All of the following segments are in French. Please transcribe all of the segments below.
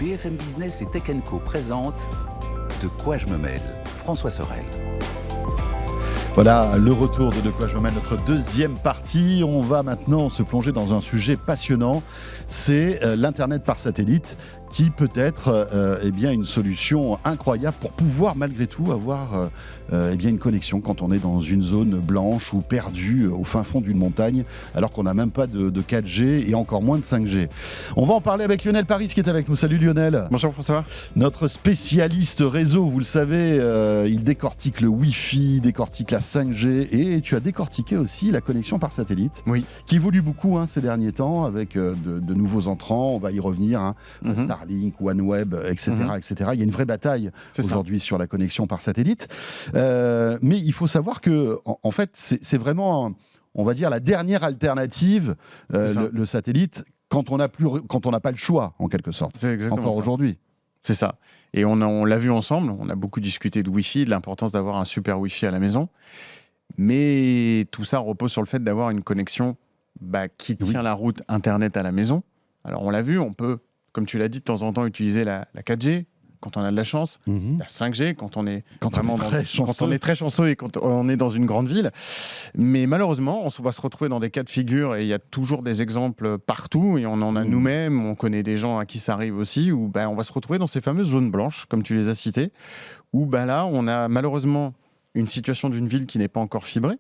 BFM Business et Tech Co présente De quoi je me mêle, François Sorel. Voilà, le retour de quoi je me mêle, notre deuxième partie. On va maintenant se plonger dans un sujet passionnant, c'est l'Internet par satellite, qui peut être une solution incroyable pour pouvoir malgré tout avoir une connexion quand on est dans une zone blanche ou perdue au fin fond d'une montagne, alors qu'on n'a même pas de 4G et encore moins de 5G. On va en parler avec Lionel Paris qui est avec nous. Salut Lionel. Bonjour François. Notre spécialiste réseau, vous le savez, il décortique le Wi-Fi, décortique la 5G, et tu as décortiqué aussi la connexion par satellite, oui, qui évolue beaucoup ces derniers temps avec de nouveaux entrants. On va y revenir, Starlink, OneWeb, etc., etc. Il y a une vraie bataille aujourd'hui sur la connexion par satellite. Mais il faut savoir que, en fait, c'est vraiment, on va dire, la dernière alternative, le satellite, quand on n'a pas le choix, en quelque sorte. C'est exactement encore ça. Aujourd'hui. C'est ça. Et on l'a vu ensemble, on a beaucoup discuté de Wi-Fi, de l'importance d'avoir un super Wi-Fi à la maison. Mais tout ça repose sur le fait d'avoir une connexion qui tient la route Internet à la maison. Alors on l'a vu, on peut, comme tu l'as dit, de temps en temps utiliser la 4G, quand on a de la chance, la 5G, quand on est très chanceux et quand on est dans une grande ville. Mais malheureusement, on va se retrouver dans des cas de figure, et il y a toujours des exemples partout, et on en a nous-mêmes, on connaît des gens à qui ça arrive aussi, où on va se retrouver dans ces fameuses zones blanches, comme tu les as citées, où là, on a malheureusement une situation d'une ville qui n'est pas encore fibrée.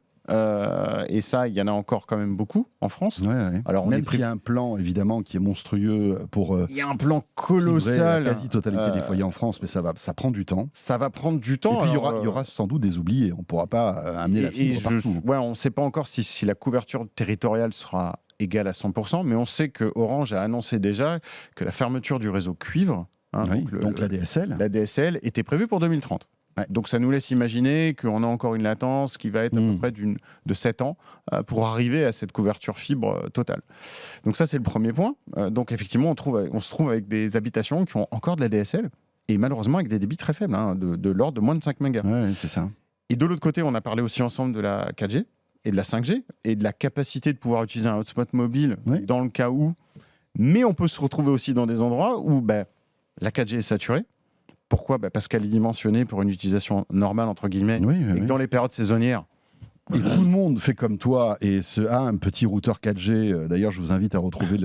Et ça, il y en a encore quand même beaucoup en France. Ouais. Alors, même s'il y a un plan évidemment qui est monstrueux pour. Il y a un plan colossal. La quasi-totalité des foyers en France, mais ça prend du temps. Ça va prendre du temps. Et puis il y aura sans doute des oubliés. On ne pourra pas amener la fibre partout. On ne sait pas encore si la couverture territoriale sera égale à 100%, mais on sait que Orange a annoncé déjà que la fermeture du réseau cuivre, donc la DSL, était prévue pour 2030. Ouais. Donc ça nous laisse imaginer qu'on a encore une latence qui va être à peu près de 7 ans pour arriver à cette couverture fibre totale. Donc ça, c'est le premier point. Donc effectivement, on se trouve avec des habitations qui ont encore de la DSL, et malheureusement avec des débits très faibles, de l'ordre de moins de 5 mégas. Ouais, c'est ça. Et de l'autre côté, on a parlé aussi ensemble de la 4G et de la 5G, et de la capacité de pouvoir utiliser un hotspot mobile dans le cas où. Mais on peut se retrouver aussi dans des endroits où la 4G est saturée. Pourquoi ? Parce qu'elle est dimensionnée pour une utilisation normale, entre guillemets, et que dans les périodes saisonnières... Et tout le monde fait comme toi et a un petit routeur 4G. D'ailleurs, je vous invite à retrouver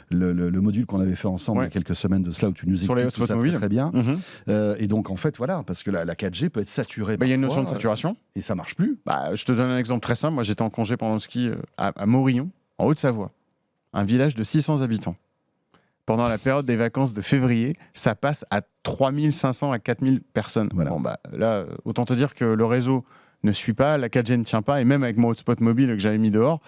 le module qu'on avait fait ensemble il y a quelques semaines de cela, où tu nous expliques tout ça très bien. Et donc, en fait, voilà, parce que la 4G peut être saturée. Il y a une notion de saturation. Et ça marche plus. Je te donne un exemple très simple. Moi, j'étais en congé pendant le ski à Morillon, en Haute-Savoie, un village de 600 habitants. Pendant la période des vacances de février, ça passe à 3500 à 4000 personnes. Voilà. Bon, là, autant te dire que le réseau ne suit pas, la 4G ne tient pas, et même avec mon hotspot mobile que j'avais mis dehors,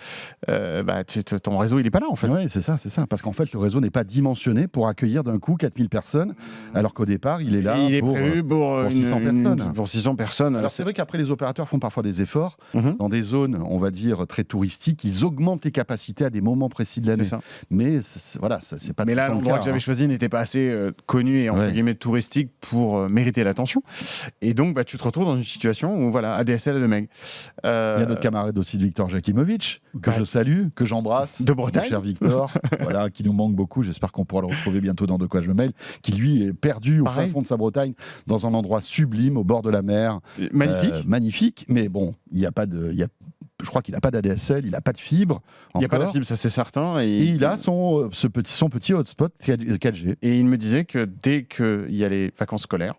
ton réseau, il n'est pas là, en fait. Oui, c'est ça. Parce qu'en fait, le réseau n'est pas dimensionné pour accueillir d'un coup 4000 personnes, alors qu'au départ, il est là pour 600 personnes. Pour 600 personnes. Alors, c'est vrai qu'après, les opérateurs font parfois des efforts. Dans des zones, on va dire, très touristiques, ils augmentent les capacités à des moments précis de l'année. Mais c'est pas tout le cas. Mais là, l'endroit que j'avais choisi n'était pas assez connu et entre guillemets touristique pour mériter l'attention. Et donc, tu te retrouves dans une situation où, ADSL à 2 MB. Il y a notre camarade aussi, Victor Jakimovic, que je salue, que j'embrasse. De Bretagne. Mon cher Victor, qui nous manque beaucoup. J'espère qu'on pourra le retrouver bientôt dans De quoi je me mêle. Qui, lui, est perdu au fin fond de sa Bretagne, dans un endroit sublime, au bord de la mer. Magnifique. Mais bon, il n'y a pas de... Je crois qu'il n'a pas d'ADSL, il n'a pas de fibre. Il n'y a pas de fibre, ça c'est certain. Et il a son petit hotspot 4G. Et il me disait que dès qu'il y a les vacances scolaires,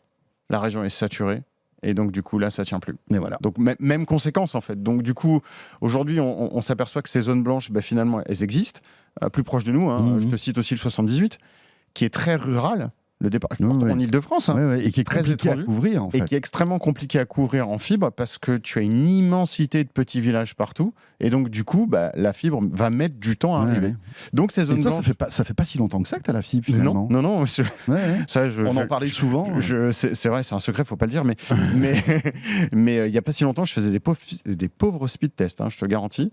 la région est saturée. Et donc, du coup, là, ça ne tient plus. Et voilà. Donc, même conséquence, en fait. Donc, du coup, aujourd'hui, on s'aperçoit que ces zones blanches, finalement, elles existent. Plus proches de nous, je te cite aussi le 78, qui est très rural. Le département en Ile-de-France, et qui est très compliqué à couvrir, en fait. Et qui est extrêmement compliqué à couvrir en fibre, parce que tu as une immensité de petits villages partout, et donc du coup, la fibre va mettre du temps à arriver. Donc ces zones blanches, ça fait pas si longtemps que ça que tu as la fibre, finalement. Non. On en parlait souvent. C'est vrai, c'est un secret, faut pas le dire, mais il y a pas si longtemps, je faisais des pauvres speed tests, je te garantis.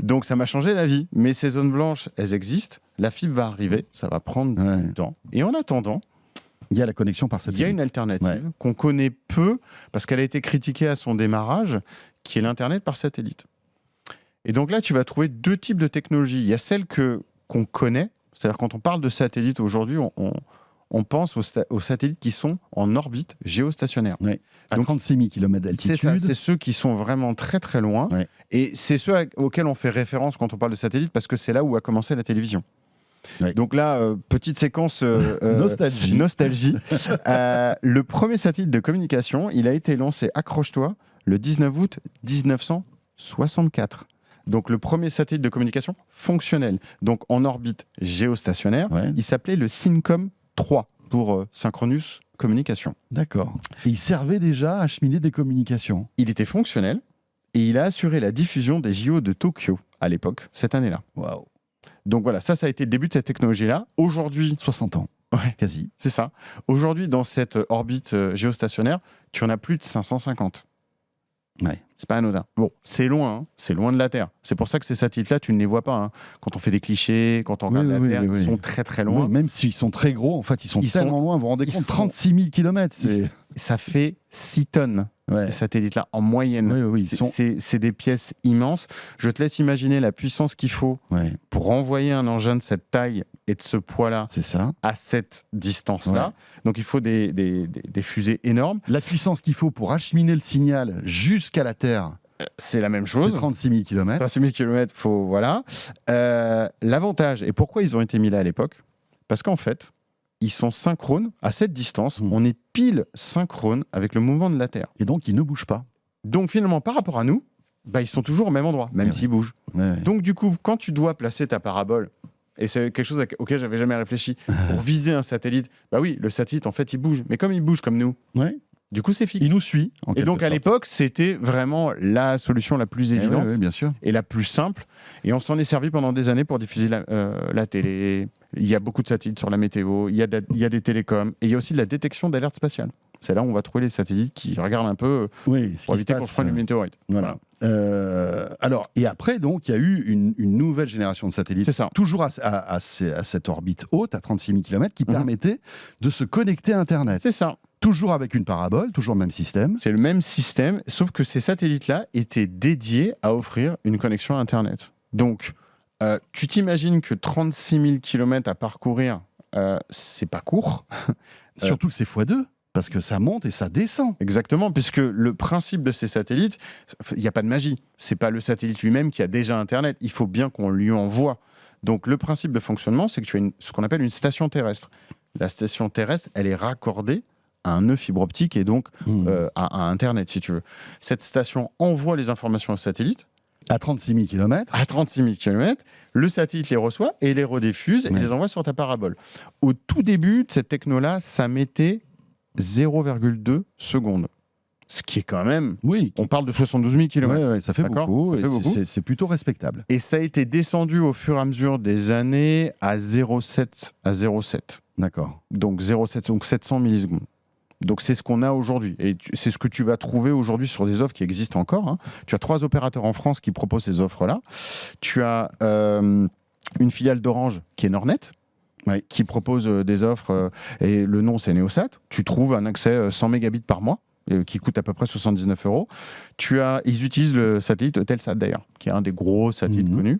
Donc ça m'a changé la vie. Mais ces zones blanches, elles existent. La fibre va arriver, ça va prendre du temps. Et en attendant, il y a la connexion par satellite. Il y a une alternative qu'on connaît peu, parce qu'elle a été critiquée à son démarrage, qui est l'Internet par satellite. Et donc là, tu vas trouver 2 types de technologies. Il y a celle qu'on connaît, c'est-à-dire quand on parle de satellite aujourd'hui, on pense aux satellites qui sont en orbite géostationnaire. Ouais. À Donc, 36 000 km d'altitude. C'est ça, c'est ceux qui sont vraiment très très loin. Ouais. Et c'est ceux auxquels on fait référence quand on parle de satellites parce que c'est là où a commencé la télévision. Ouais. Donc là, petite séquence Nostalgie. Le premier satellite de communication, il a été lancé, accroche-toi, le 19 août 1964. Donc le premier satellite de communication fonctionnel, donc en orbite géostationnaire, Ouais. il s'appelait le Syncom 3 pour Synchronous Communication. D'accord. Et il servait déjà à acheminer des communications. Il était fonctionnel et il a assuré la diffusion des JO de Tokyo à l'époque, cette année-là. Waouh. Donc voilà, ça a été le début de cette technologie-là. Aujourd'hui, 60 ans. ouais, Quasi. c'est ça. Aujourd'hui, dans cette orbite géostationnaire, tu en as plus de 550. Ouais. C'est pas anodin. Bon, c'est loin de la Terre. C'est pour ça que ces satellites-là, tu ne les vois pas. Hein. Quand on fait des clichés, quand on regarde la Terre, ils sont très très loin. Oui, même s'ils sont très gros, en fait, ils sont tellement loin. Vous vous rendez compte, 36 000 km. Ça fait 6 tonnes, Ouais. ces satellites-là, en moyenne. Oui, C'est des pièces immenses. Je te laisse imaginer la puissance qu'il faut Ouais, pour envoyer un engin de cette taille et de ce poids-là c'est ça. à cette distance-là. Ouais. Donc il faut des fusées énormes. La puissance qu'il faut pour acheminer le signal jusqu'à la Terre, C'est la même c'est chose. 36 000 km. 36 000 km, faut, voilà. L'avantage, et pourquoi ils ont été mis là à l'époque, parce qu'en fait, ils sont synchrones à cette distance. On est pile synchrone avec le mouvement de la Terre. Et donc, ils ne bougent pas. Donc finalement, par rapport à nous, bah, ils sont toujours au même endroit, même s'ils bougent. Ouais. Donc du coup, quand tu dois placer ta parabole, et c'est quelque chose auquel j'avais jamais réfléchi, pour viser un satellite, bah oui, le satellite, en fait, il bouge. Mais comme il bouge comme nous, Ouais. du coup, c'est fixe. Il nous suit. En Et quelque donc à sorte. l'époque, c'était vraiment la solution la plus Eh évidente. ouais, bien sûr. Et la plus simple. Et on s'en est servi pendant des années pour diffuser la télé. Il y a beaucoup de satellites sur la météo, il y a des télécoms, et il y a aussi de la détection d'alerte spatiale. C'est là où on va trouver les satellites qui regardent un peu Oui, pour éviter qu'on se prenne une météorite. Voilà. Alors, et après, donc, il y a eu une nouvelle génération de satellites, C'est ça. toujours à cette orbite haute, à 36 000 km, qui Mhm. permettait de se connecter à Internet. C'est ça. Toujours avec une parabole, toujours le même système. C'est le même système, sauf que ces satellites-là étaient dédiés à offrir une connexion à Internet. Donc, tu t'imagines que 36 000 km à parcourir, c'est pas court. Surtout que c'est x2, parce que ça monte et ça descend. Exactement, puisque le principe de ces satellites, il n'y a pas de magie. C'est pas le satellite lui-même qui a déjà Internet. Il faut bien qu'on lui envoie. Donc, le principe de fonctionnement, c'est que tu as ce qu'on appelle une station terrestre. La station terrestre, elle est raccordée à un nœud fibre optique et donc à Internet, si tu veux. Cette station envoie les informations au satellite. À 36 000 km. À 36 000 km, le satellite les reçoit et les rediffuse et les envoie sur ta parabole. Au tout début de cette techno-là, ça mettait 0,2 secondes. Ce qui est quand même... Oui. On parle de 72 000 km. Ouais, ça fait D'accord, beaucoup. ça fait et beaucoup. c'est plutôt respectable. Et ça a été descendu au fur et à mesure des années à 0,7 à 0,7. D'accord. Donc 0,7, donc 700 millisecondes. Donc c'est ce qu'on a aujourd'hui. Et c'est ce que tu vas trouver aujourd'hui sur des offres qui existent encore. Hein. Tu as 3 opérateurs en France qui proposent ces offres-là. Tu as une filiale d'Orange qui est Nornet, qui propose des offres, et le nom c'est Neosat. Tu trouves un accès 100 mégabits par mois, qui coûte à peu près 79 €. Ils utilisent le satellite Eutelsat d'ailleurs, qui est un des gros satellites connus.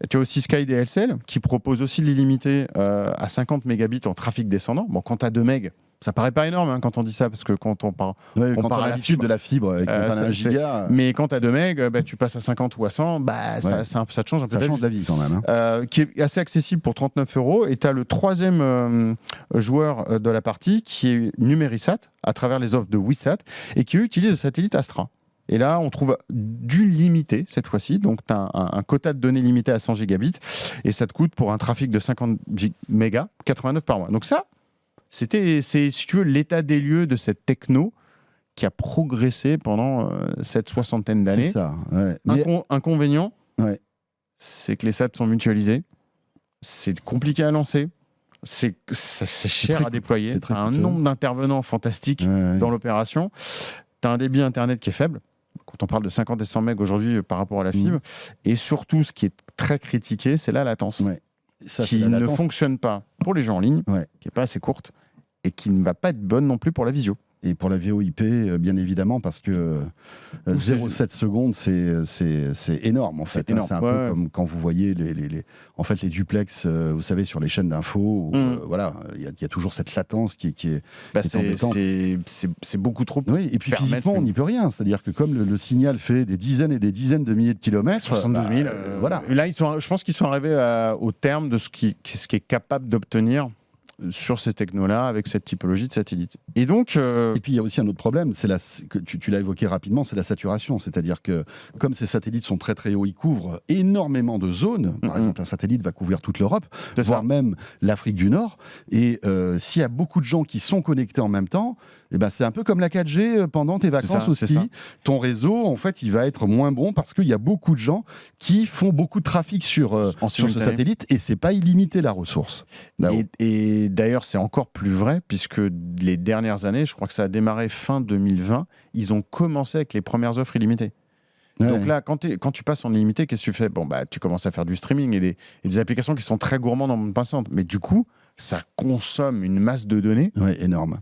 Tu as aussi Sky DSL, qui propose aussi l'illimité à 50 mégabits en trafic descendant. Bon, quand tu as 2 mégas, ça paraît pas énorme hein, quand on dit ça, parce que quand on parle Quand parle on a à la l'habitude fibre, de la fibre, et quand on a un giga, mais quand tu as 2 mégas, tu passes à 50 ou à 100, ça te change un peu ça change la vie quand même. qui est assez accessible pour 39 €. Et tu as le troisième joueur de la partie qui est Numérisat, à travers les offres de Wisat, et qui utilise le satellite Astra. Et là, on trouve du limité cette fois-ci. Donc, tu as un quota de données limité à 100 gigabits, et ça te coûte pour un trafic de 50 mégas, 89 par mois. Donc ça, c'est, si tu veux, l'état des lieux de cette techno qui a progressé pendant cette soixantaine d'années. C'est ça. Ouais. Mais... Inconvénient, Ouais. c'est que les SAT sont mutualisés. C'est compliqué à lancer. C'est cher à déployer. C'est très Tu as un coûteux. nombre d'intervenants fantastiques dans l'opération. Tu as un débit Internet qui est faible. Quand on parle de 50 et 100 MB aujourd'hui par rapport à la fibre. Et surtout, ce qui est très critiqué, c'est la latence. Ouais. Ça, qui ne fonctionne pas pour les gens en ligne, qui n'est pas assez courte, et qui ne va pas être bonne non plus pour la visio. Et pour la VoIP, bien évidemment, parce que 0,7 secondes, c'est énorme en fait. C'est énorme. C'est un peu comme quand vous voyez en fait, les duplex, vous savez, sur les chaînes d'infos. Voilà, il y a toujours cette latence qui est embêtante. C'est beaucoup trop. Oui, et puis physiquement, on n'y peut rien. C'est-à-dire que comme le signal fait des dizaines et des dizaines de milliers de kilomètres, 72 000. Voilà. Là, je pense qu'ils sont arrivés au terme de ce qui est capable d'obtenir sur ces technos-là, avec cette typologie de satellite. Et donc... Et puis il y a aussi un autre problème, que tu l'as évoqué rapidement, c'est la saturation. C'est-à-dire que comme ces satellites sont très très hauts, ils couvrent énormément de zones. Par exemple, un satellite va couvrir toute l'Europe, voire même l'Afrique du Nord. Et s'il y a beaucoup de gens qui sont connectés en même temps, eh ben, c'est un peu comme la 4G pendant tes vacances au ski. Ton réseau, en fait, il va être moins bon parce qu'il y a beaucoup de gens qui font beaucoup de trafic sur ce satellite et c'est pas illimité la ressource. Et d'ailleurs, c'est encore plus vrai puisque les dernières années, je crois que ça a démarré fin 2020, ils ont commencé avec les premières offres illimitées. Donc là, quand tu passes en illimité, qu'est-ce que tu fais ? Tu commences à faire du streaming et des applications qui sont très gourmandes en bande passante. Mais du coup, ça consomme une masse de données énorme.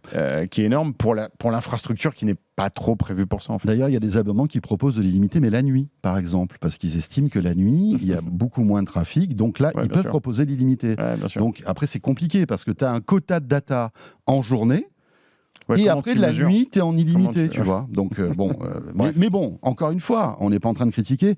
Qui est énorme pour l'infrastructure qui n'est pas trop prévue pour ça. En fait. D'ailleurs, il y a des abonnements qui proposent de l'illimité, mais la nuit, par exemple, parce qu'ils estiment que la nuit, il y a beaucoup moins de trafic. Donc là, ils peuvent proposer l'illimité. Donc après, c'est compliqué parce que tu as un quota de data en journée. Et après, de la nuit, tu es en illimité, tu vois. Donc, mais bon, encore une fois, on n'est pas en train de critiquer.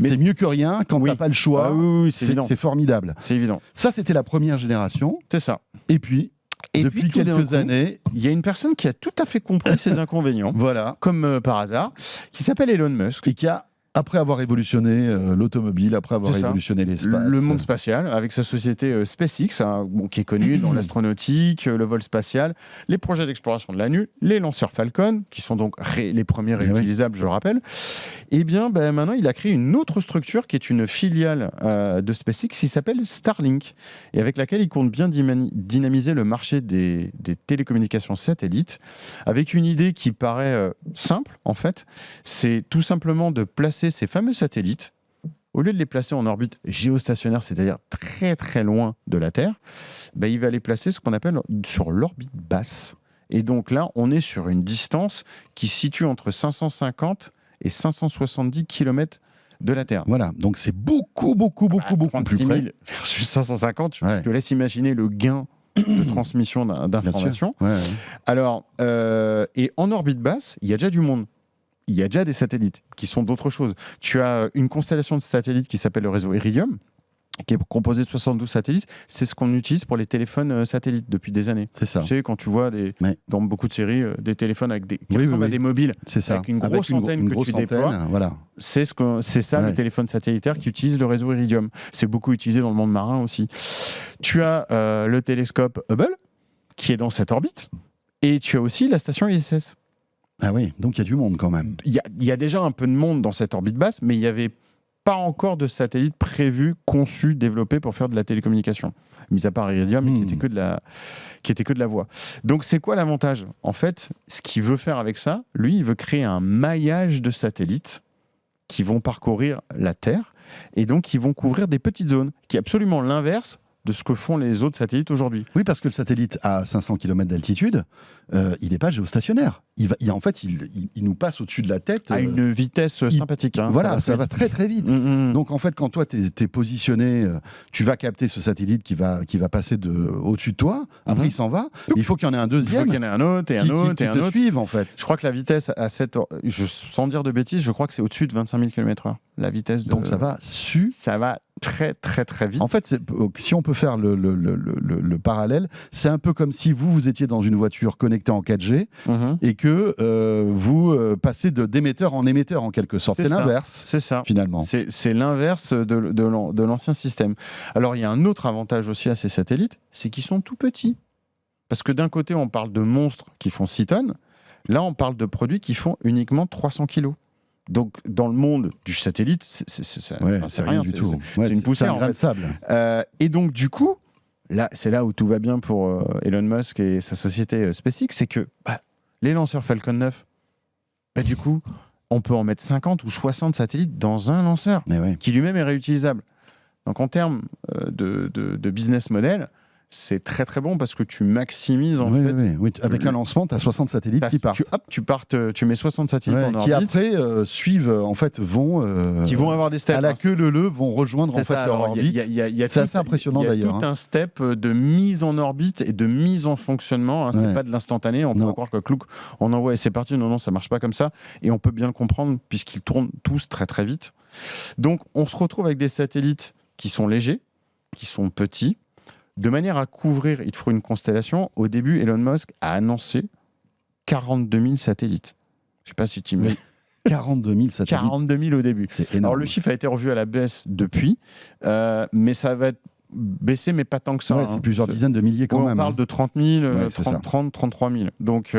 Mais c'est mieux que rien quand tu n'as pas le choix. C'est formidable. C'est évident. Ça, c'était la première génération. C'est ça. Et puis, depuis quelques années... Il y a une personne qui a tout à fait compris ses inconvénients, comme par hasard, qui s'appelle Elon Musk. Et qui a... Après avoir révolutionné l'automobile, après avoir révolutionné l'espace. Le monde spatial, avec sa société SpaceX, qui est connue dans l'astronautique, le vol spatial, les projets d'exploration de la Lune, les lanceurs Falcon, qui sont donc les premiers réutilisables, je le rappelle. Et bien, maintenant, il a créé une autre structure qui est une filiale de SpaceX qui s'appelle Starlink, et avec laquelle il compte bien dynamiser le marché des télécommunications satellites, avec une idée qui paraît simple, en fait. C'est tout simplement de placer ces fameux satellites, au lieu de les placer en orbite géostationnaire, c'est-à-dire très très loin de la Terre, il va les placer ce qu'on appelle sur l'orbite basse. Et donc là, on est sur une distance qui se situe entre 550 et 570 km de la Terre. Voilà, donc c'est beaucoup plus près. Versus 550, je te laisse imaginer le gain de transmission d'informations. Alors, et en orbite basse, il y a déjà du monde. Il y a déjà des satellites qui sont d'autres choses. Tu as une constellation de satellites qui s'appelle le réseau Iridium, qui est composé de 72 satellites. C'est ce qu'on utilise pour les téléphones satellites depuis des années. C'est ça. Tu sais, quand tu vois dans beaucoup de séries des téléphones avec qui ressemblent à des mobiles, avec une grosse antenne que tu déploies, c'est ça le téléphone satellitaire qui utilise le réseau Iridium. C'est beaucoup utilisé dans le monde marin aussi. Tu as le télescope Hubble, qui est dans cette orbite, et tu as aussi la station ISS. Ah oui, donc il y a du monde quand même. Il y a déjà un peu de monde dans cette orbite basse, mais il n'y avait pas encore de satellites prévus, conçus, développés pour faire de la télécommunication. Mis à part Iridium, qui était que de la voix. Donc c'est quoi l'avantage ? En fait, ce qu'il veut faire avec ça, lui, il veut créer un maillage de satellites qui vont parcourir la Terre, et donc ils vont couvrir des petites zones, qui est absolument l'inverse de ce que font les autres satellites aujourd'hui. Oui, parce que le satellite à 500 km d'altitude, il n'est pas géostationnaire. En fait, il nous passe au-dessus de la tête. À une vitesse sympathique. Voilà, ça va très très vite. Donc en fait, quand toi, tu es positionné, tu vas capter ce satellite qui va passer au-dessus de toi. Après, il s'en va. Il faut qu'il y en ait un deuxième. Il faut qu'il y en ait un autre et un autre et un autre. Suivent, en fait. Je crois que la vitesse à cette... sans dire de bêtises, je crois que c'est au-dessus de 25 000 km/h. La vitesse de... Donc ça va Ça va très très très vite. En fait, si on peut faire le parallèle, c'est un peu comme si vous étiez dans une voiture connectée en 4G et que vous passez d'émetteur en émetteur en quelque sorte. C'est l'inverse. C'est ça. Finalement. C'est l'inverse de l'ancien système. Alors il y a un autre avantage aussi à ces satellites, c'est qu'ils sont tout petits. Parce que d'un côté, on parle de monstres qui font 6 tonnes. Là, on parle de produits qui font uniquement 300 kilos. Donc, dans le monde du satellite, c'est rien du tout. C'est une poussière. C'est un grain de sable. Et donc, du coup, c'est là où tout va bien pour Elon Musk et sa société SpaceX, c'est que les lanceurs Falcon 9, du coup, on peut en mettre 50 ou 60 satellites dans un lanceur qui lui-même est réutilisable. Donc, en termes de business model, c'est très très bon parce que tu maximises en Oui, fait. oui. Avec un lancement, tu as 60 satellites qui partent. Tu mets 60 satellites en orbite. Qui après suivent, en fait, qui vont avoir des steps. À la queue leu vont rejoindre en fait leur orbite. C'est assez impressionnant d'ailleurs. Il y a tout un step de mise en orbite et de mise en fonctionnement. C'est pas de l'instantané. On peut croire que Klook, on envoie et c'est parti. Non, ça marche pas comme ça. Et on peut bien le comprendre puisqu'ils tournent tous très très vite. Donc on se retrouve avec des satellites qui sont légers, qui sont petits. De manière à couvrir, il te faut une constellation. Au début, Elon Musk a annoncé 42 000 satellites. Je ne sais pas si tu me... 42 000 satellites. 42 000 au début. C'est énorme. Alors, le chiffre a été revu à la baisse depuis, mais ça va être baissé, mais pas tant que ça. C'est plusieurs dizaines de milliers quand même. On parle de 30 000, 30, 33 000. Donc,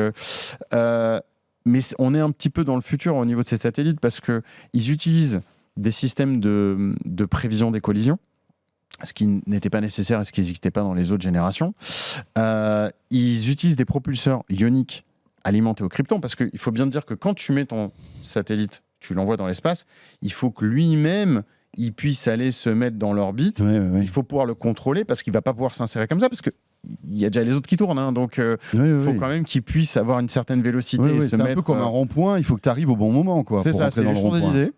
mais on est un petit peu dans le futur au niveau de ces satellites parce qu'ils utilisent des systèmes de prévision des collisions, ce qui n'était pas nécessaire et ce qui n'existait pas dans les autres générations. Ils utilisent des propulseurs ioniques alimentés au krypton, parce qu'il faut bien te dire que quand tu mets ton satellite, tu l'envoies dans l'espace, il faut que lui-même, il puisse aller se mettre dans l'orbite. Il faut pouvoir le contrôler, parce qu'il ne va pas pouvoir s'insérer comme ça, parce que il y a déjà les autres qui tournent, donc il faut quand même qu'ils puissent avoir une certaine vélocité. C'est un peu comme un rond-point, il faut que tu arrives au bon moment. C'est ça, c'est les Champs-Élysées.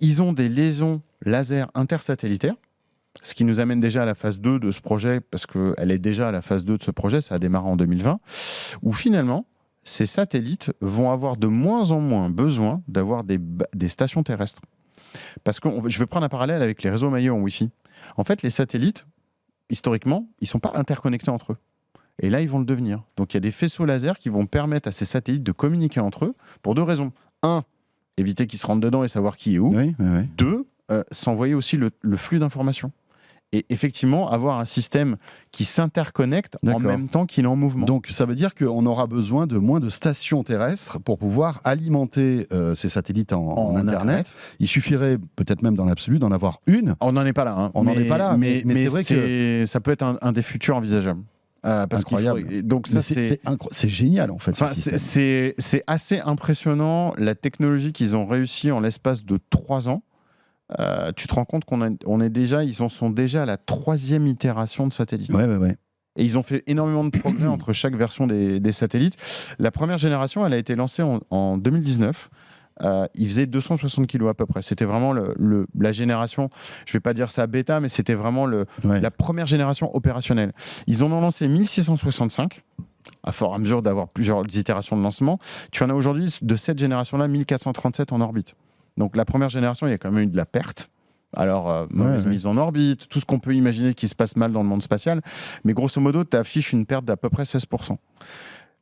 Ils ont des liaisons laser intersatellitaires, ce qui nous amène déjà à la phase 2 de ce projet, parce qu'elle est déjà à la phase 2 de ce projet, ça a démarré en 2020, où finalement, ces satellites vont avoir de moins en moins besoin d'avoir des stations terrestres. Parce que je vais prendre un parallèle avec les réseaux maillés en Wi-Fi. En fait, les satellites, historiquement, ils ne sont pas interconnectés entre eux. Et là, ils vont le devenir. Donc, il y a des faisceaux laser qui vont permettre à ces satellites de communiquer entre eux pour deux raisons. Un, éviter qu'ils se rentrent dedans et savoir qui est où. Deux, s'envoyer aussi le flux d'informations. Et effectivement, avoir un système qui s'interconnecte en même temps qu'il est en mouvement. Donc, ça veut dire qu'on aura besoin de moins de stations terrestres pour pouvoir alimenter ces satellites en Internet. Il suffirait, peut-être même dans l'absolu, d'en avoir une. On n'en est pas là. On n'en est pas là, mais c'est vrai que ça peut être un des futurs envisageables. Incroyable. Donc ça, c'est génial, en fait. C'est assez impressionnant, la technologie qu'ils ont réussi en l'espace de 3 ans. Tu te rends compte ils en sont déjà à la 3e itération de satellites. Et ils ont fait énormément de progrès entre chaque version des satellites. La première génération, elle a été lancée en 2019. Il faisait 260 kg à peu près. C'était vraiment la génération, je ne vais pas dire ça bêta, mais c'était vraiment la première génération opérationnelle. Ils en ont lancé 1665. À fur et à mesure d'avoir plusieurs itérations de lancement. Tu en as aujourd'hui, de cette génération-là, 1437 en orbite. Donc la première génération, il y a quand même eu de la perte. Alors, mauvaise mise en orbite, tout ce qu'on peut imaginer qui se passe mal dans le monde spatial. Mais grosso modo, tu affiches une perte d'à peu près 16%.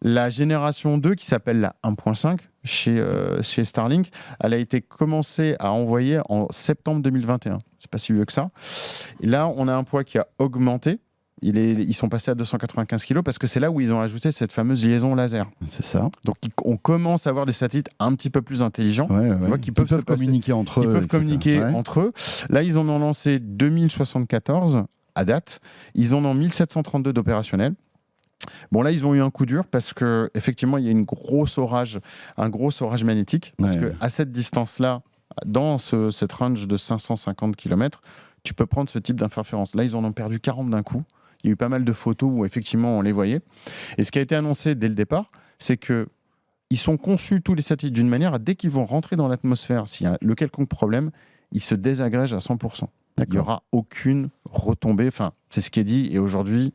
La génération 2, qui s'appelle la 1.5, chez Starlink, elle a été commencée à envoyer en septembre 2021. C'est pas si vieux que ça. Et là, on a un poids qui a augmenté. Ils sont passés à 295 kg parce que c'est là où ils ont ajouté cette fameuse liaison laser. C'est ça. Donc on commence à avoir des satellites un petit peu plus intelligents qui peuvent communiquer entre eux. Ils peuvent communiquer entre eux. Là, ils en ont lancé 2074 à date. Ils en ont 1732 d'opérationnels. Bon, là, ils ont eu un coup dur parce qu'effectivement, il y a un gros orage magnétique. Parce qu'à cette distance-là, dans cette range de 550 km, tu peux prendre ce type d'interférence. Là, ils en ont perdu 40 d'un coup. Il y a eu pas mal de photos où effectivement on les voyait. Et ce qui a été annoncé dès le départ, c'est qu'ils sont conçus, tous les satellites, d'une manière à, dès qu'ils vont rentrer dans l'atmosphère, s'il y a le quelconque problème, ils se désagrègent à 100%. Il n'y aura aucune retombée. Enfin, c'est ce qui est dit. Et aujourd'hui,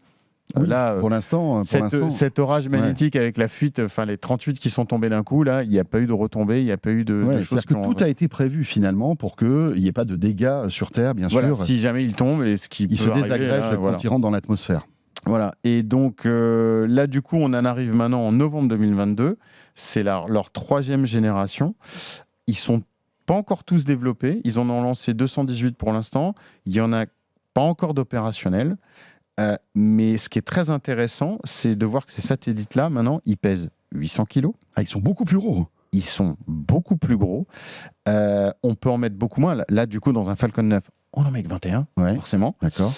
là, pour l'instant, cet orage magnétique avec la fuite, les 38 qui sont tombés d'un coup, là, il n'y a pas eu de retombée, il n'y a pas eu de choses. C'est-à-dire que tout a été prévu finalement pour qu'il n'y ait pas de dégâts sur Terre, bien sûr. Si jamais il tombe, et ce qui il se désagrège quand il rentre dans l'atmosphère. Voilà. Et donc là, du coup, on en arrive maintenant en novembre 2022. C'est leur 3e génération. Ils sont pas encore tous développés. Ils en ont lancé 218 pour l'instant. Il y en a pas encore d'opérationnels. Mais ce qui est très intéressant, c'est de voir que ces satellites-là, maintenant, ils pèsent 800 kg. Ah, ils sont beaucoup plus gros. Ils sont beaucoup plus gros. On peut en mettre beaucoup moins. Là, du coup, dans un Falcon 9, on en met que 21, forcément. D'accord.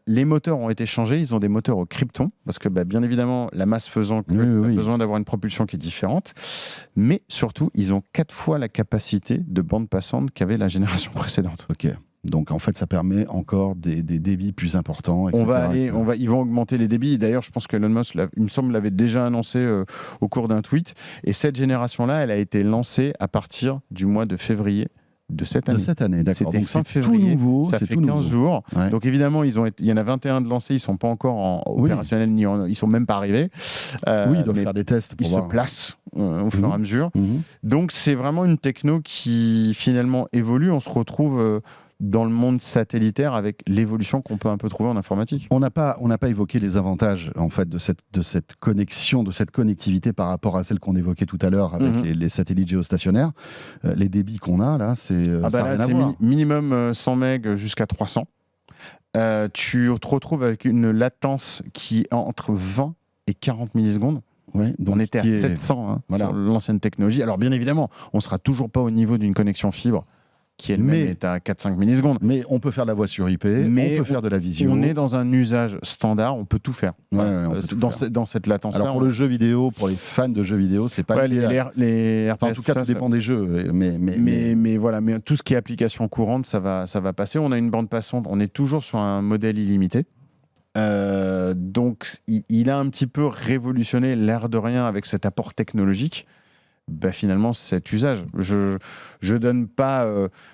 Les moteurs ont été changés. Ils ont des moteurs au krypton, parce que, bien évidemment, la masse faisant qu'il a besoin d'avoir une propulsion qui est différente. Mais surtout, ils ont 4 fois la capacité de bande passante qu'avait la génération précédente. Ok. Donc en fait, ça permet encore des débits plus importants. Etc., ils vont augmenter les débits. D'ailleurs, je pense que Elon Musk, il me semble, l'avait déjà annoncé au cours d'un tweet. Et cette génération-là, elle a été lancée à partir du mois de février de cette année. D'accord. C'était Donc fin c'est février, tout nouveau. ça c'est fait tout 15 nouveau. jours. Ouais. Donc évidemment, il y en a 21 de lancés, ils ne sont pas encore opérationnels, ils ne sont même pas arrivés. Oui, ils doivent faire des tests pour ils voir. se placent au fur et à mesure. Mhm. Donc c'est vraiment une techno qui finalement évolue. On se retrouve dans le monde satellitaire avec l'évolution qu'on peut un peu trouver en informatique. On n'a pas évoqué les avantages en fait de cette connexion, de cette connectivité par rapport à celle qu'on évoquait tout à l'heure avec les satellites géostationnaires. Les débits qu'on a là, ça n'a rien à voir. Minimum 100 MB jusqu'à 300. Tu te retrouves avec une latence qui est entre 20 et 40 millisecondes. Ouais, donc on était à 700 sur l'ancienne technologie. Alors bien évidemment, on ne sera toujours pas au niveau d'une connexion fibre qui elle-même est à 4-5 millisecondes. Mais on peut faire de la voix sur IP, on peut faire de la visio. On est dans un usage standard, on peut tout faire. Dans cette latence-là. Alors pour le jeu vidéo, pour les fans de jeux vidéo, c'est pas les RPS, en tout cas, tout dépend des jeux. Mais voilà, mais tout ce qui est application courante, ça va passer. On a une bande passante, on est toujours sur un modèle illimité. Donc il a un petit peu révolutionné l'air de rien avec cet apport technologique. Finalement, cet usage. Je donne pas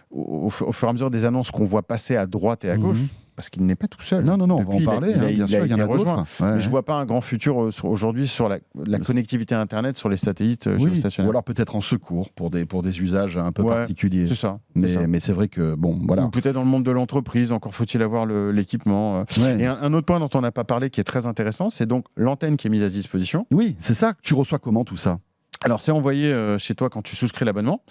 au fur et à mesure des annonces qu'on voit passer à droite et à gauche, parce qu'il n'est pas tout seul. Non, on va en parler, bien sûr, il y en a d'autres. Mais je ne vois pas un grand futur aujourd'hui sur la connectivité Internet sur les satellites géostationnaires. Ou alors peut-être en secours pour des usages un peu particuliers. C'est ça. Mais c'est vrai que, bon, voilà. Ou peut-être dans le monde de l'entreprise, encore faut-il avoir l'équipement. Et un autre point dont on n'a pas parlé qui est très intéressant, c'est donc l'antenne qui est mise à disposition. Oui, c'est ça. Tu reçois comment tout ça ? Alors, c'est envoyé chez toi quand tu souscris l'abonnement.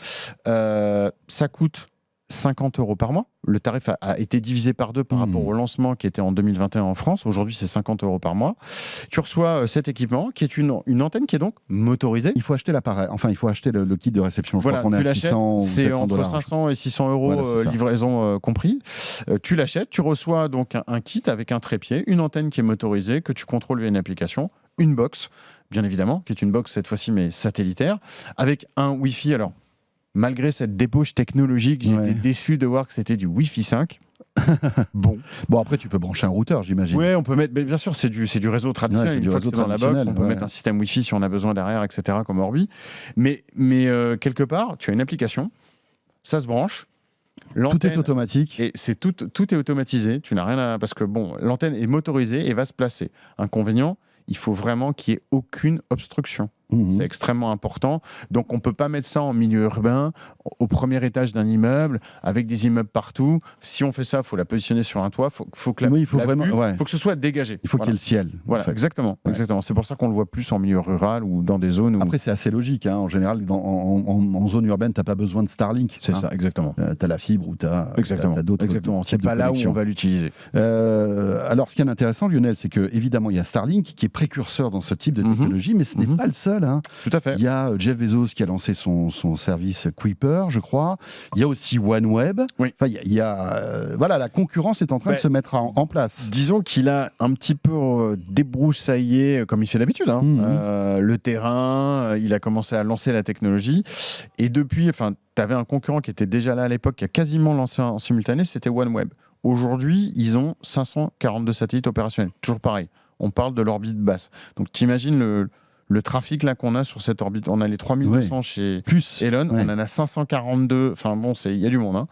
Ça coûte 50 € par mois. Le tarif a été divisé par 2 par rapport au lancement qui était en 2021 en France. Aujourd'hui, c'est 50 € par mois. Tu reçois cet équipement qui est une antenne qui est donc motorisée. Il faut acheter l'appareil. Enfin, il faut acheter le kit de réception. Je crois qu'on est à 600 ou 700 $. C'est entre 500 et 600 €, livraison compris. Tu l'achètes. Tu reçois donc un kit avec un trépied, une antenne qui est motorisée que tu contrôles via une application, une box, bien évidemment, qui est une box cette fois-ci mais satellitaire, avec un Wi-Fi. Alors, malgré cette débauche technologique, j'étais déçu de voir que c'était du Wi-Fi 5. Bon, après, tu peux brancher un routeur, j'imagine. Oui, on peut mettre, bien sûr, c'est du réseau traditionnel. Une fois que c'est dans la box, on peut mettre un système Wi-Fi si on a besoin derrière, etc., comme Orbi. Mais quelque part, tu as une application, ça se branche. Tout est automatique. Et tout est automatisé. Tu n'as rien à... Parce que l'antenne est motorisée et va se placer. Inconvénient, il faut vraiment qu'il n'y ait aucune obstruction. C'est extrêmement important. Donc, on ne peut pas mettre ça en milieu urbain, au premier étage d'un immeuble, avec des immeubles partout. Si on fait ça, il faut la positionner sur un toit. Faut que faut que ce soit dégagé. Il faut qu'il y ait le ciel. Voilà, exactement. C'est pour ça qu'on le voit plus en milieu rural ou dans des zones où... Après, c'est assez logique. En général, en zone urbaine, tu n'as pas besoin de Starlink. C'est ça, exactement. Tu as la fibre ou tu as d'autres. Exactement. C'est pas là où on va l'utiliser. Alors, ce qui est intéressant, Lionel, c'est qu'évidemment, il y a Starlink qui est précurseur dans ce type de technologie, mais ce n'est pas le seul. Tout à fait. Il y a Jeff Bezos qui a lancé son service Kuiper, je crois. Il y a aussi OneWeb. Oui. Enfin, la concurrence est en train de se mettre en place. Disons qu'il a un petit peu débroussaillé, comme il fait d'habitude, le terrain. Il a commencé à lancer la technologie. Et depuis, tu avais un concurrent qui était déjà là à l'époque, qui a quasiment lancé en simultané, c'était OneWeb. Aujourd'hui, ils ont 542 satellites opérationnels. Toujours pareil. On parle de l'orbite basse. Donc, t'imagines le trafic là qu'on a sur cette orbite. On a les 3200 chez Elon, on en a 542. Enfin bon, il y a du monde.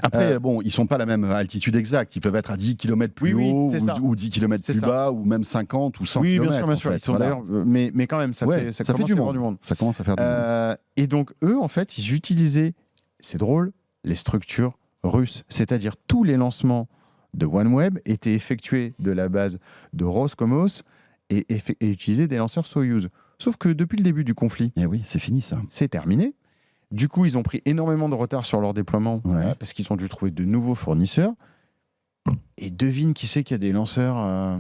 Après, ils sont pas à la même altitude exacte. Ils peuvent être à 10 km plus haut ou 10 km plus bas ou même 50 ou 100 km. Oui, bien sûr. Ils sont d'ailleurs, mais quand même, ça fait du monde. Ça commence à faire du monde. Et donc, eux, en fait, ils utilisaient, c'est drôle, les structures russes. C'est-à-dire tous les lancements de OneWeb étaient effectués de la base de Roscosmos et utiliser des lanceurs Soyuz. Sauf que depuis le début du conflit, c'est fini ça. C'est terminé. Du coup, ils ont pris énormément de retard sur leur déploiement parce qu'ils ont dû trouver de nouveaux fournisseurs. Et devine qui c'est qui a des lanceurs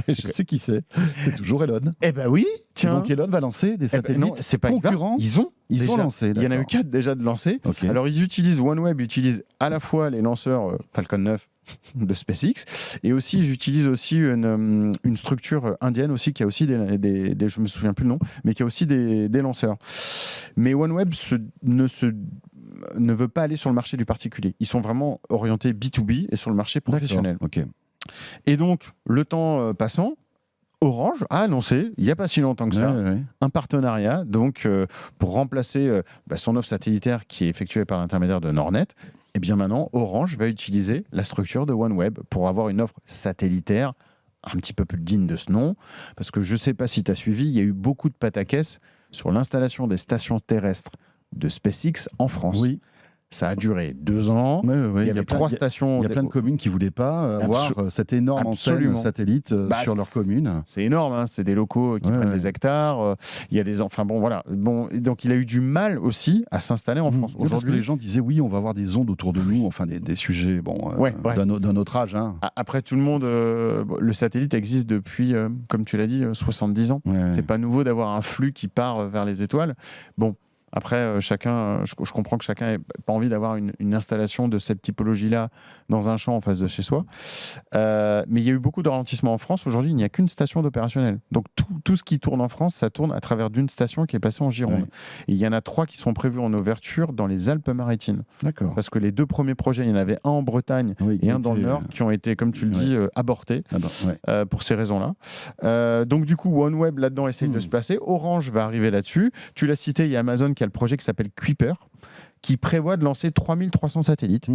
Je sais qui c'est. C'est toujours Elon. Eh ben oui, tiens. Donc Elon va lancer des satellites concurrents. Ils ont lancé. Il y en a eu 4 déjà de lancés. Okay. Alors OneWeb utilise à la fois les lanceurs Falcon 9 de SpaceX et aussi ils utilisent aussi une structure indienne aussi qui a aussi je me souviens plus le nom, mais qui a aussi des lanceurs. Mais OneWeb ne veut pas aller sur le marché du particulier. Ils sont vraiment orientés B2B et sur le marché professionnel. Ok. Et donc, le temps passant, Orange a annoncé, il n'y a pas si longtemps que ça, un partenariat donc, pour remplacer son offre satellitaire qui est effectuée par l'intermédiaire de Nordnet. Et bien maintenant, Orange va utiliser la structure de OneWeb pour avoir une offre satellitaire un petit peu plus digne de ce nom. Parce que je ne sais pas si tu as suivi, il y a eu beaucoup de pataquès sur l'installation des stations terrestres de SpaceX en France. Oui. Ça a duré 2 ans. Il y avait 3 stations. Il y a plein de communes qui ne voulaient pas avoir cette énorme antenne satellite sur leur commune. C'est énorme, hein, c'est des locaux qui prennent des hectares. Il y a des. Enfin bon, voilà. Bon, donc il a eu du mal aussi à s'installer en France. Aujourd'hui, les gens disaient oui, on va avoir des ondes autour de nous, enfin des sujets d'un autre âge. Hein. Après, tout le monde, le satellite existe depuis, comme tu l'as dit, 70 ans. C'est pas nouveau d'avoir un flux qui part vers les étoiles. Bon. Après, chacun, je comprends que chacun n'ait pas envie d'avoir une installation de cette typologie-là dans un champ en face de chez soi. Mais il y a eu beaucoup de ralentissements en France. Aujourd'hui, il n'y a qu'une station d'opérationnel. Donc tout ce qui tourne en France, ça tourne à travers d'une station qui est passée en Gironde. Oui. Et il y en a 3 qui sont prévus en ouverture dans les Alpes-Maritimes. D'accord. Parce que les 2 premiers projets, il y en avait un en Bretagne et un dans le Nord, qui ont été, comme tu le dis, abortés pour ces raisons-là. Donc du coup, OneWeb, là-dedans, essaye de se placer. Orange va arriver là-dessus. Tu l'as cité, il y a Amazon qui a le projet qui s'appelle Kuiper, qui prévoit de lancer 3300 satellites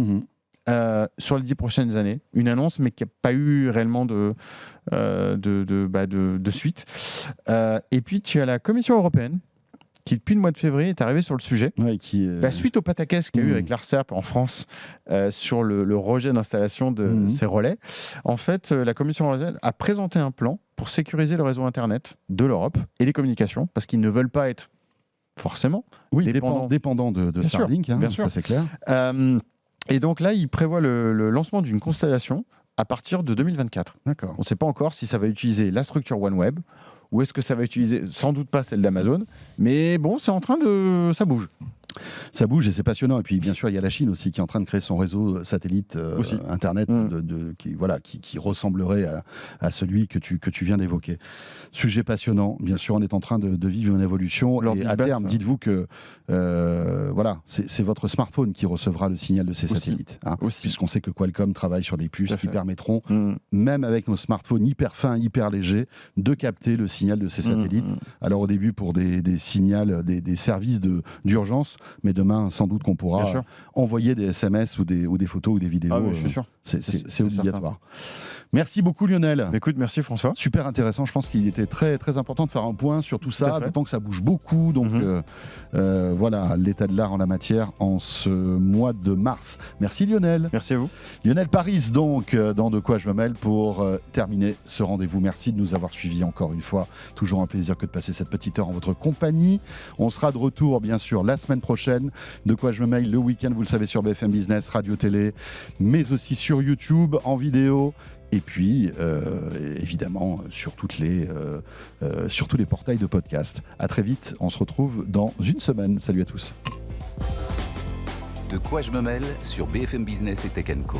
sur les 10 prochaines années. Une annonce, mais qui n'a pas eu réellement de suite. Et puis, tu as la Commission européenne, qui depuis le mois de février est arrivée sur le sujet. Suite au pataquès qu'il y a eu avec l'ARCEP en France sur le rejet d'installation de ces relais, en fait, la Commission européenne a présenté un plan pour sécuriser le réseau Internet de l'Europe et les communications, parce qu'ils ne veulent pas être forcément dépendant de Starlink, bien sûr. Ça c'est clair. Et donc là, il prévoit le lancement d'une constellation à partir de 2024. D'accord. On ne sait pas encore si ça va utiliser la structure OneWeb ou est-ce que ça va utiliser, sans doute pas celle d'Amazon, mais bon, ça bouge. Ça bouge et c'est passionnant. Et puis, bien sûr, il y a la Chine aussi qui est en train de créer son réseau satellite Internet qui ressemblerait à celui que tu viens d'évoquer. Sujet passionnant. Bien sûr, on est en train de vivre une évolution. Et à terme, dites-vous que c'est votre smartphone qui recevra le signal de ces satellites. Puisqu'on sait que Qualcomm travaille sur des puces qui permettront, même avec nos smartphones hyper fins, hyper légers, de capter le signal de ces satellites. Alors au début, pour des signaux, des services d'urgence, mais demain, sans doute qu'on pourra envoyer des SMS ou des photos ou des vidéos. Je suis sûr. C'est obligatoire. Merci beaucoup Lionel. Écoute, merci François. Super intéressant. Je pense qu'il était très, très important de faire un point sur tout ça, d'autant que ça bouge beaucoup. Donc voilà l'état de l'art en la matière en ce mois de mars. Merci Lionel. Merci à vous. Lionel Paris, donc, dans De quoi je me mêle pour terminer ce rendez-vous. Merci de nous avoir suivis encore une fois. Toujours un plaisir que de passer cette petite heure en votre compagnie. On sera de retour, bien sûr, la semaine prochaine. De quoi je me mêle le week-end, vous le savez, sur BFM Business, Radio Télé, mais aussi sur YouTube, en vidéo. Et puis, évidemment, sur tous les portails de podcast. À très vite, on se retrouve dans une semaine. Salut à tous. De quoi je me mêle sur BFM Business et Tech & Co.